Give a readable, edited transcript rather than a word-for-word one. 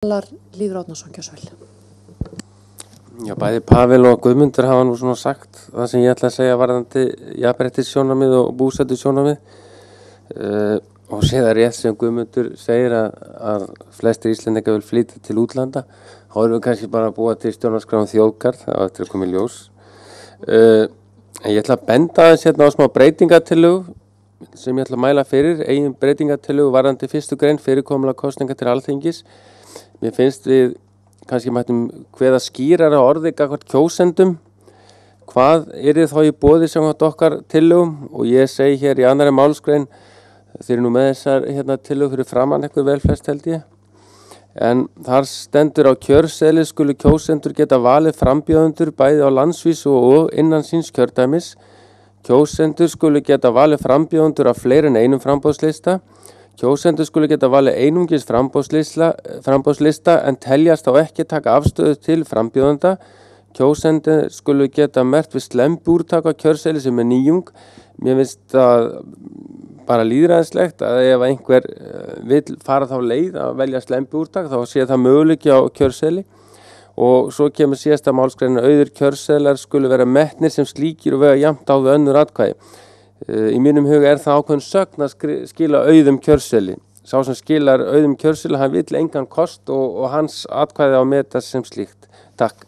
Lýður Árnason, gjörðu svo vel. Já, bæði Pavel og Guðmundur hafa nú svona sagt það sem ég ætla að segja varðandi jafnréttissjónarmið og búsetusjónarmið. Og sé það rétt sem Guðmundur segir að flestir Íslendingar vil flytja til útlanda. Þá erum við kannski bara að búa til stjórnarskrá þjóðgarð, það var eftir að koma í ljós. En ég ætla að benda aðeins hérna á smá breytingatillögu sem ég ætla að mæla fyrir, eigin breytingatillögu varðandi 1. grein fyrirkomulag kosninga til Alþingis. Mér finnst við kannski mættum kveða skýrara orði gagnvart kjósendum. Hvað yrði þá í boði samkvæmt okkar tillögum? Og ég segi hér í 2. málsgrein, þeir eru nú með þessar tillögur fyrir framan eitthvað vel flest held ég. En þar stendur á kjörseðli skulu kjósendur geta valið frambjóðendur bæði á landsvísu og innan síns kjördæmis. Kjósendur skulu geta valið frambjóðendur af fleiri en einum framboðslista. Kjósendur skulu geta valið einungis framboðslista en teljast á ekki taka afstöðu til frambjóðenda. Kjósendur skulu geta merkt við slembúrtak á kjörseðli sem nýjung. Mér finnst það bara lýðræðislegt að ef einhver vill fara þá leið að velja slembúrtak þá sé það möguleiki á kjörseðli. Og svo kemur síðasta málsgrein auður kjörseðlar skulu vera metnir sem slíkir og vega jafnt á við önnur atkvæði. Í mínum huga er það ákveðin sögn að skila auðum kjörseðli. Sá sem skilar auðum kjörseðli, hann vill engan kost og hans atkvæði á meta sem slíkt. Takk.